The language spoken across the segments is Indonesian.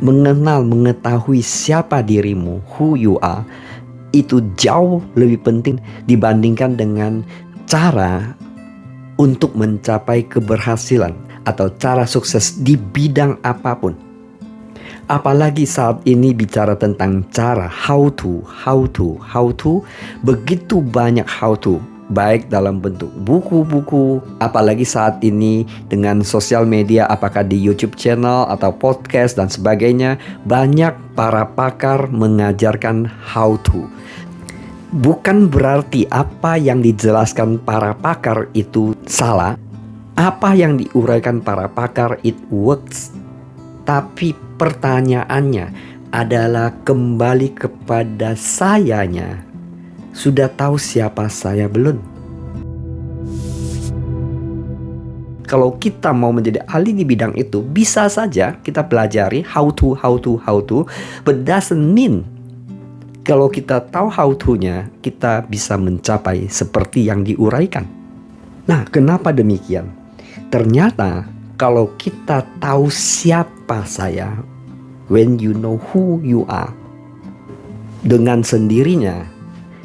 mengetahui siapa dirimu, who you are, itu jauh lebih penting dibandingkan dengan cara untuk mencapai keberhasilan atau cara sukses di bidang apapun. Apalagi saat ini bicara tentang cara, how to, begitu banyak how to, baik dalam bentuk buku-buku, apalagi saat ini dengan sosial media, apakah di YouTube channel atau podcast dan sebagainya, banyak para pakar mengajarkan how to. Bukan berarti apa yang dijelaskan para pakar itu salah, apa yang diuraikan para pakar it works. Tapi pertanyaannya adalah kembali kepada sayanya. Sudah tahu siapa saya belum? Kalau kita mau menjadi ahli di bidang itu, bisa saja kita pelajari how to, but doesn't mean kalau kita tahu how to-nya, kita bisa mencapai seperti yang diuraikan. Nah, kenapa demikian? Ternyata kalau kita tahu siapa saya, when you know who you are, dengan sendirinya,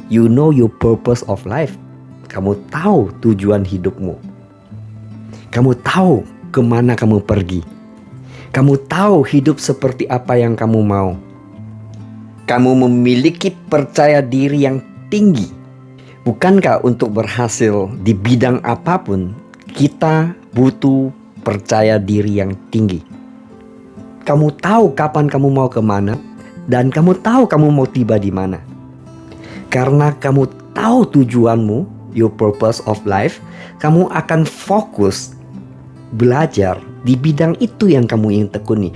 you know your purpose of life. Kamu tahu tujuan hidupmu. Kamu tahu kemana kamu pergi. Kamu tahu hidup seperti apa yang kamu mau. Kamu memiliki percaya diri yang tinggi. Bukankah untuk berhasil di bidang apapun, kita butuh percaya diri yang tinggi. Kamu tahu kapan kamu mau kemana, dan kamu tahu kamu mau tiba di mana. Karena kamu tahu tujuanmu, your purpose of life, kamu akan fokus belajar di bidang itu yang kamu ingin tekuni.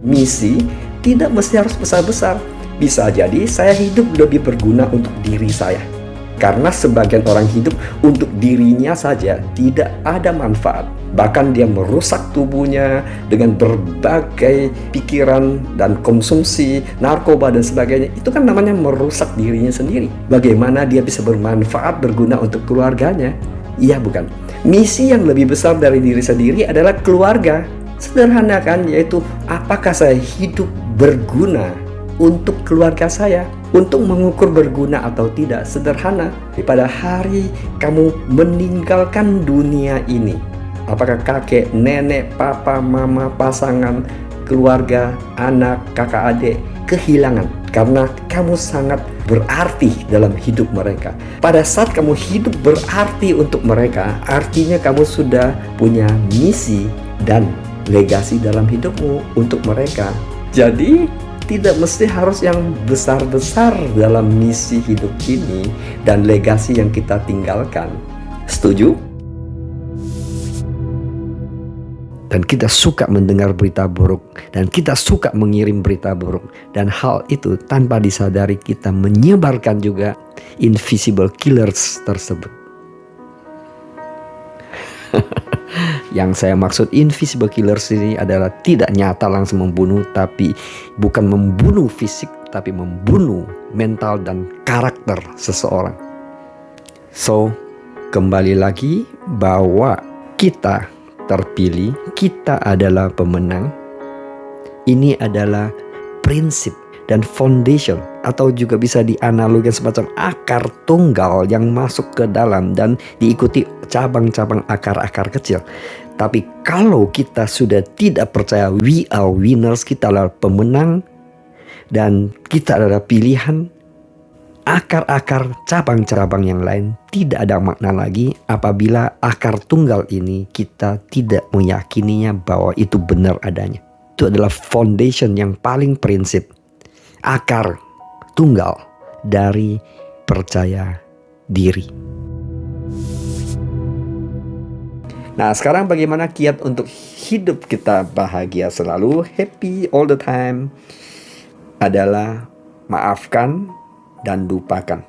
Misi tidak mesti harus besar-besar. Bisa jadi saya hidup lebih berguna untuk diri saya. Karena sebagian orang hidup untuk dirinya saja tidak ada manfaat. Bahkan dia merusak tubuhnya dengan berbagai pikiran dan konsumsi narkoba dan sebagainya. Itu kan namanya merusak dirinya sendiri. Bagaimana dia bisa bermanfaat, berguna untuk keluarganya? Iya bukan? Misi yang lebih besar dari diri sendiri adalah keluarga. Sederhana kan? Yaitu apakah saya hidup berguna untuk keluarga saya? Untuk mengukur berguna atau tidak sederhana. Pada hari kamu meninggalkan dunia ini, apakah kakek, nenek, papa, mama, pasangan, keluarga, anak, kakak, adik kehilangan karena kamu sangat berarti dalam hidup mereka. Pada saat kamu hidup berarti untuk mereka, artinya kamu sudah punya misi dan legasi dalam hidupmu untuk mereka. Jadi tidak mesti harus yang besar-besar dalam misi hidup ini dan legasi yang kita tinggalkan. Setuju? Dan kita suka mendengar berita buruk, dan kita suka mengirim berita buruk, dan hal itu tanpa disadari kita menyebarkan juga invisible killers tersebut. Yang saya maksud invisible killers ini adalah tidak nyata langsung membunuh, tapi bukan membunuh fisik, tapi membunuh mental dan karakter seseorang. So, kembali lagi bahwa kita terpilih, kita adalah pemenang. Ini adalah prinsip dan foundation, atau juga bisa dianalogikan semacam akar tunggal yang masuk ke dalam dan diikuti cabang-cabang akar-akar kecil. Tapi kalau kita sudah tidak percaya we are winners, kita adalah pemenang dan kita adalah pilihan, akar-akar cabang-cabang yang lain tidak ada makna lagi apabila akar tunggal ini kita tidak meyakininya bahwa itu benar adanya. Itu adalah foundation yang paling prinsip, akar tunggal dari percaya diri. Nah, sekarang bagaimana kiat untuk hidup kita bahagia selalu, happy all the time? Adalah maafkan dan lupakan.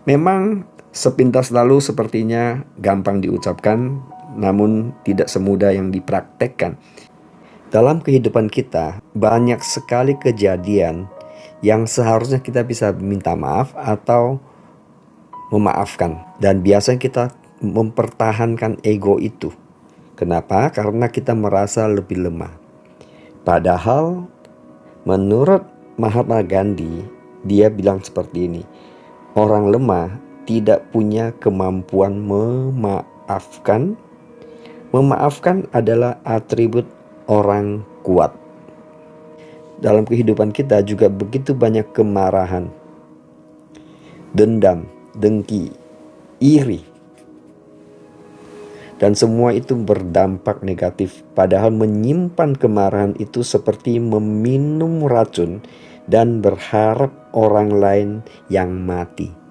Memang sepintas lalu sepertinya gampang diucapkan, namun tidak semudah yang dipraktekkan. Dalam kehidupan kita, banyak sekali kejadian yang seharusnya kita bisa minta maaf atau memaafkan. Dan biasanya kita mempertahankan ego itu. Kenapa? Karena kita merasa lebih lemah. Padahal menurut Mahatma Gandhi, dia bilang seperti ini, orang lemah tidak punya kemampuan memaafkan. Memaafkan adalah atribut orang kuat. Dalam kehidupan kita juga begitu banyak kemarahan, dendam, dengki, iri. Dan semua itu berdampak negatif. Padahal menyimpan kemarahan itu seperti meminum racun dan berharap orang lain yang mati.